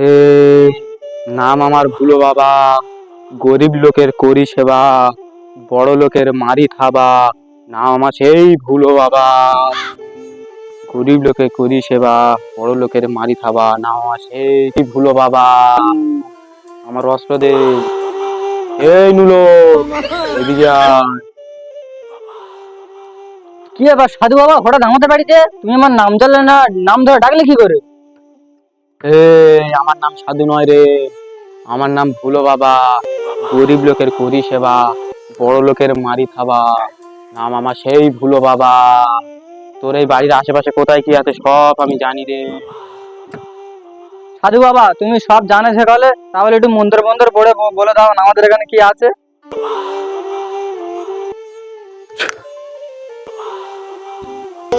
এ নাম আমার ভুলো বাবা, গরিব লোকের করি সেবা, বড় লোকের মারি থাবা। নাম আমার সেই ভুলো বাবা, গরিব লোকের করি সেবা, বড় লোকের মারি থাবা। নাম আমার সেই ভুলো বাবা। আমার অস্ত্র দে। এই নুলো, এদিকে আয়। কি ব্যাপার সাধু বাবা, হঠাৎ আমাদের বাড়িতে? তুমি আমার নাম জানলে না, নাম ধরে ডাকলে কি করে? আমার নাম সাধু নয় রে, আমার নাম ভুলো বাবা, গরিব লোকের করি সেবা, বড় লোকের মারি থাবা। নাম আমার সেই ভুলো বাবা। তোর এই বাড়ির আশেপাশে কোথায় কি আছে সব আমি জানি রে। সাধু বাবা, তুমি সব জানে শেখালে, তাহলে একটু মন্ত্র মন্ত্র পড়ে বলে দাও না আমাদের এখানে কি আছে।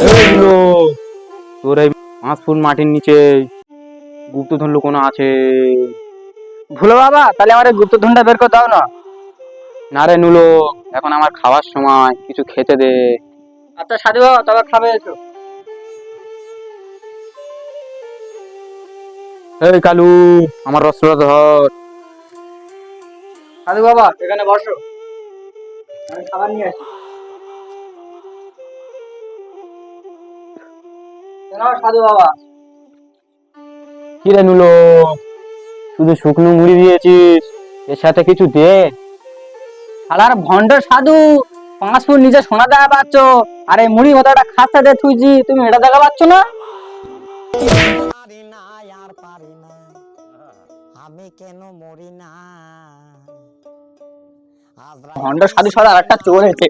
এই নুলো, তোর এই 5 ফুট মাটির নিচে গুপ্তধন লুকোনো আছে। ভুলো বাবা, তাহলে আমার এই গুপ্তধনটা বের করে দাও না। না রে নুলো, এখন আমার খাওয়ার সময়, কিছু খেতে দে। আচ্ছা সাধু বাবা, তবে খাবে এসো। এই কালু, আমার অস্ত্রটা ধর। সাধু বাবা এখানে বসো, আমি খাবার নিয়ে আসি। নাও সাধু বাবা। কি রে নুলো, শুধু শুকনো মুড়ি দিয়েছিস, এর সাথে কিছু দে। শালার ভণ্ড সাধু, 5 ফুট নিচে সোনা দেখা পাচ্ছ, আর এই মুড়ি মতো একটা খাস্তা দিয়ে থুইছি, তুমি এটা দেখা পাচ্ছ না? পারি না আর পারি না, আমি কেন মরি না। ভণ্ড সাধু সাথে আর একটা চোর এসে।